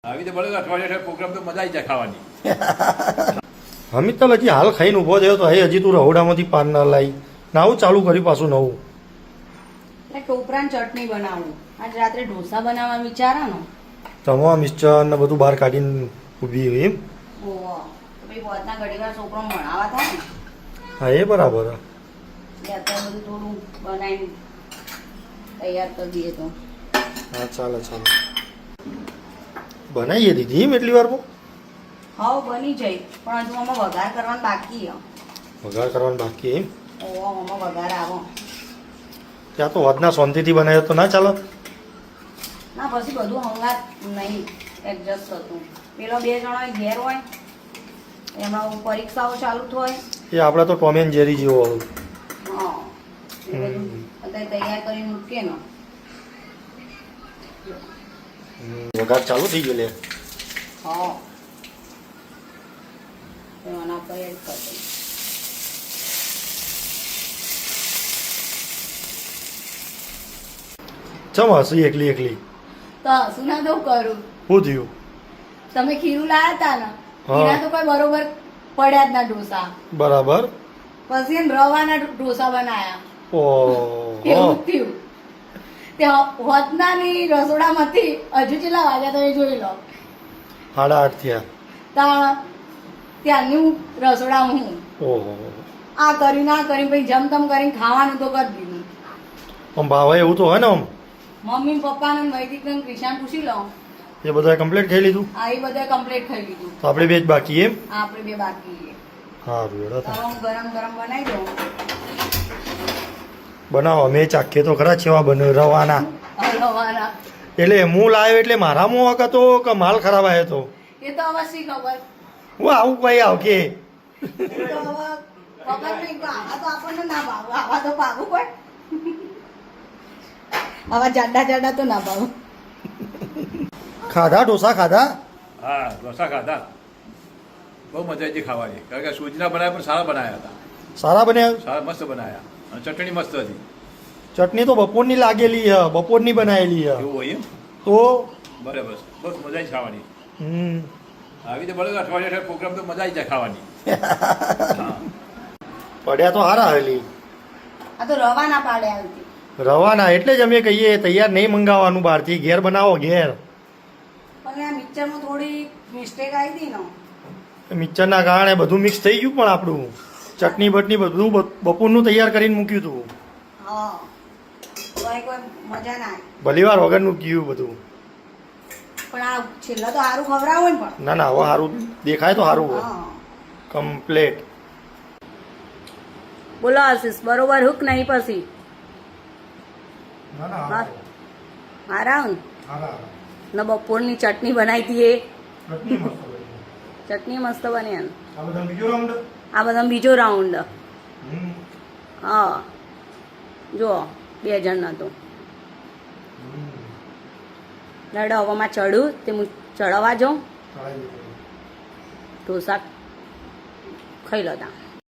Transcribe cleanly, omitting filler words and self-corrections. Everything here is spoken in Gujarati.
આવી રીતે બળે અઠવાડિયા પ્રોગ્રામ તો મજા આવી જાય ખાવાની. અમિત તો હજી હાલ ખાઈને ઊભો થયો તો હજી તું રહોડામાંથી પાન ના લાવી નાવું ચાલુ કર્યું પાછું નવું. એટલે ઉપરાંત ચટણી બનાવું. આજ રાત્રે ઢોસા બનાવવા વિચારા ને. તમામ મિક્સચર ને બધું બહાર કાઢીને ઊભી હોય એમ. ઓહો તો ભાઈ પોતના ઘડીવાર છોકરો ભણાવા થાય ને. હા એ બરાબર. એટલે અત્યારે બધું થોડું બનાવીને તૈયાર કરી દઈએ તો. હા ચાલે ચાલે બનાવીએ દીધી એમ એટલી વારમાં. હાવ બની જાય પણ હજુ આમાં વઘાર કરવાનું બાકી છે. વઘાર કરવાનું બાકી એમ. ઓહો આમાં વઘાર આવો. ત્યાં તો વધના શાંતિથી બનાવ્યો તો ના ચાલે. ના પછી બધું હંગાત નહીં એડજસ્ટ થતું. પેલો 2 જણા ઘેર હોય એમાં પરીક્ષાઓ ચાલુ હોય. એ આપણે તો ટોમ એન્ડ જેરી જેવો હોય. હા એ બધું અત્યારે તૈયાર કરીને મૂકીએ ને. વઘાર ચાલુ થઈ ગયો લે. હા એમાં આપણે એડ કરી દઈએ. ચમ હસી એકલી એકલી તો શું ના તો કરું. શું થયું? તમે ખીરું લાયા હતા ને હા. એના તો કોઈ બરોબર પડ્યા જ ના ઢોસા. બરાબર. પછી એમ રવાના ઢોસા બનાયા. ઓહો એવું થયું. તે હોતનાની રસોડામાંથી હજુ કેટલા વાગ્યા તમે જોઈ લો. 8:30 થયા. ત્યાંની હું રસોડામાં હું ઓહો આ કર્યું ના કર્યું પછી જમ તમ કરીને ખાવાનું તો કરી દીધું. આમ ભાવે એવું તો હોય ને આમ. મમ્મી પપ્પાને વૈદિક ને ક્રિશાન પૂછી લો. એ બધા કમ્પ્લીટ ખાઈ લીધું. આ એ બધા કમ્પ્લીટ ખાઈ લીધું. તો આપણે બે જ બાકી એમ. આપણે 2 બાકી છે. સારું એડો તો હું ગરમ ગરમ બનાવી દઉં. બનાવો અમે ચાખીએ તો ખરા છેવા બને રવાના. રવાના એટલે હું લાવ્યો એટલે મારા મોં હતો કે માલ ખરાબ આવ્યો હતો. એ તો હવે શી ખબર. હું આવું કઈ આવ કે એ તો હવે ખબર નહીં કે આવા તો આપણને ના ભાવે. આવા તો ભાવવું પડે. આવા જાડા જાડા તો ના ભાવે. ખાધા ઢોસા ખાધા. હા ઢોસા ખાધા બહુ મજા આવી હતી ખાવાની. કારણ કે સૂજીના બનાવ્યા પણ સારા બનાવ્યા હતા. સારા બન્યા. સારા મસ્ત બનાવ્યા અને ચટણી મસ્ત હતી. ચટણી તો બપોરની લાગેલી હ બપોરની બનાવેલી હ એવું હોય એમ. તો બરાબર બસ મજા આવી ખાવાની. હમ આવી રીતે બળે અઠવાડિયા પ્રોગ્રામ તો મજા આવી જાય ખાવાની. હા પડ્યા તો હારા આવેલી. આ તો રવા ના પાડે આવતી. રવાના એટલે જ અમે કહીએ તૈયાર નહીં મંગાવવાનું બહારથી ઘેર બનાવો ઘેર. પણ આ મિક્સરમાં થોડી મિસ્ટેક આવી હતી ને. મિક્સરના કારણે બધું મિક્સ થઈ ગયું પણ આપણું ચટણી બટની બધું બપોરનું તૈયાર કરીને મૂક્યું હતું. હા કોઈ મજા ના આવી. ભલી વાર વગરનું ગયું બધું. પણ આ છેલ્લા તો સારું ખવડાવો ને પણ. ના ના હવે સારું દેખાય તો સારું હોય હા કમ્પ્લેટ. બોલો આશીષ બરોબર હુક નહીં પછી હારા ને બપોરની ચટણી બનાવી હતી એ ચટણી મસ્ત બની ને. આ બધા બીજો રાઉન્ડ. હા જો 2 જણ તો લડ હવામાં ચડું તે હું ચડવા જાઉં ઢોસા ખાઈ લો તા.